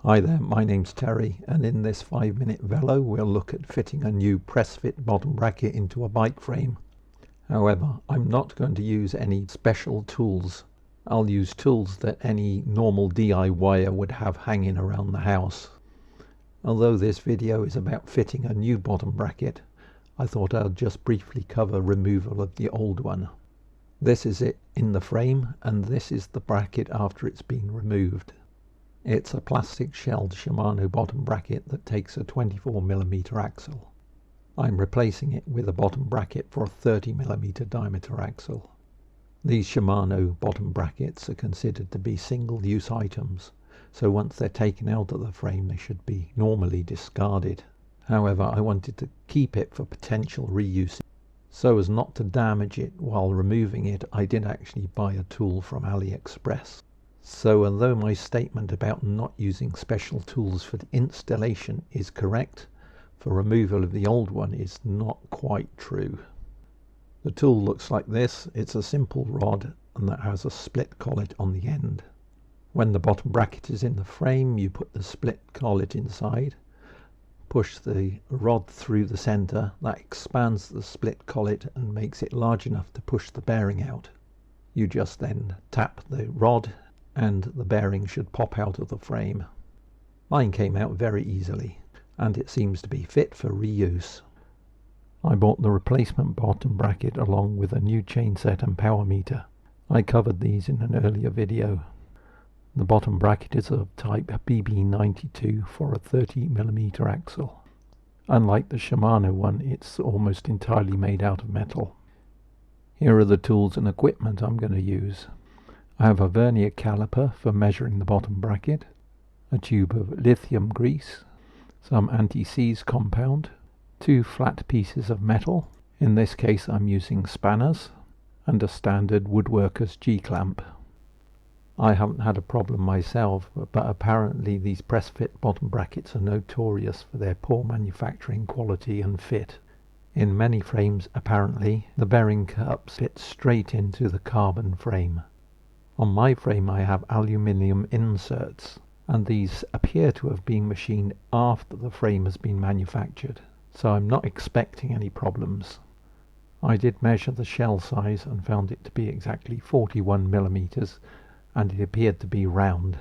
Hi there, my name's Terry, and in this 5-minute velo we'll look at fitting a new press fit bottom bracket into a bike frame. However, I'm not going to use any special tools. I'll use tools that any normal DIYer would have hanging around the house. Although this video is about fitting a new bottom bracket, I thought I'd just briefly cover removal of the old one. This is it in the frame, and this is the bracket after it's been removed. It's a plastic shelled Shimano bottom bracket that takes a 24mm axle. I'm replacing it with a bottom bracket for a 30mm diameter axle. These Shimano bottom brackets are considered to be single-use items, so once they're taken out of the frame they should be normally discarded. However, I wanted to keep it for potential reuse. So as not to damage it while removing it, I did actually buy a tool from AliExpress. So although my statement about not using special tools for the installation is correct, for removal of the old one is not quite true. The tool looks like this. It's a simple rod and that has a split collet on the end. When the bottom bracket is in the frame, you put the split collet inside, push the rod through the center. That expands the split collet and makes it large enough to push the bearing out. You just then tap the rod and the bearing should pop out of the frame. Mine came out very easily and it seems to be fit for reuse. I bought the replacement bottom bracket along with a new chain set and power meter. I covered these in an earlier video. The bottom bracket is of type BB92 for a 30mm axle. Unlike the Shimano one, it's almost entirely made out of metal. Here are the tools and equipment I'm going to use. I have a vernier caliper for measuring the bottom bracket, a tube of lithium grease, some anti-seize compound, 2 flat pieces of metal, in this case I'm using spanners, and a standard woodworker's G-clamp. I haven't had a problem myself, but apparently these press fit bottom brackets are notorious for their poor manufacturing quality and fit. In many frames, apparently, the bearing cups fit straight into the carbon frame. On my frame I have aluminium inserts, and these appear to have been machined after the frame has been manufactured, so I'm not expecting any problems. I did measure the shell size and found it to be exactly 41mm, and it appeared to be round.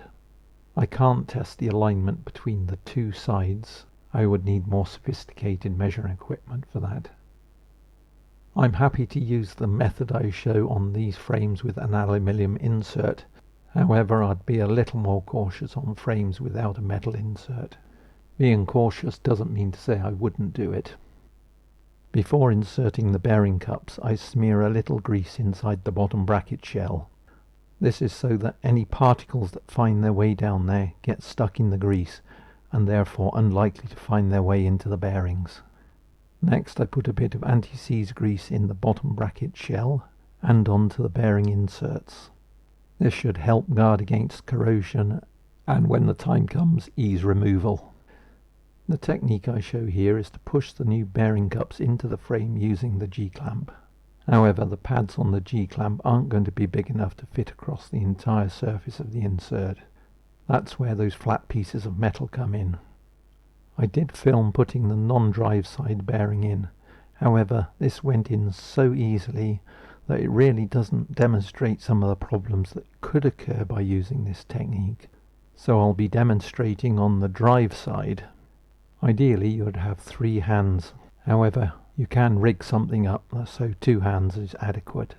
I can't test the alignment between the two sides. I would need more sophisticated measuring equipment for that. I'm happy to use the method I show on these frames with an aluminium insert. However, I'd be a little more cautious on frames without a metal insert. Being cautious doesn't mean to say I wouldn't do it. Before inserting the bearing cups, I smear a little grease inside the bottom bracket shell. This is so that any particles that find their way down there get stuck in the grease and therefore unlikely to find their way into the bearings. Next I put a bit of anti-seize grease in the bottom bracket shell and onto the bearing inserts. This should help guard against corrosion and when the time comes ease removal. The technique I show here is to push the new bearing cups into the frame using the G-clamp. However, the pads on the G-clamp aren't going to be big enough to fit across the entire surface of the insert. That's where those flat pieces of metal come in. I did film putting the non-drive side bearing in. However, this went in so easily that it really doesn't demonstrate some of the problems that could occur by using this technique. So I'll be demonstrating on the drive side. Ideally you would have 3 hands. However, you can rig something up so 2 hands is adequate.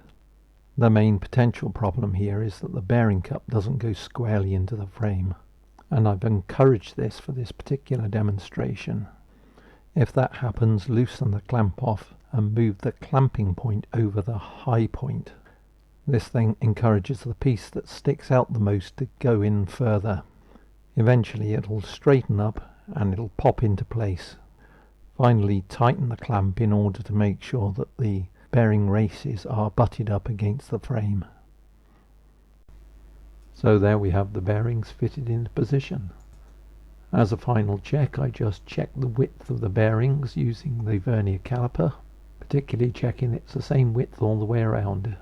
The main potential problem here is that the bearing cup doesn't go squarely into the frame, and I've encouraged this for this particular demonstration. If that happens, loosen the clamp off and move the clamping point over the high point. This thing encourages the piece that sticks out the most to go in further. Eventually it'll straighten up and it'll pop into place. Finally, tighten the clamp in order to make sure that the bearing races are butted up against the frame. So there we have the bearings fitted into position. As a final check, I just check the width of the bearings using the vernier caliper, particularly checking it's the same width all the way around.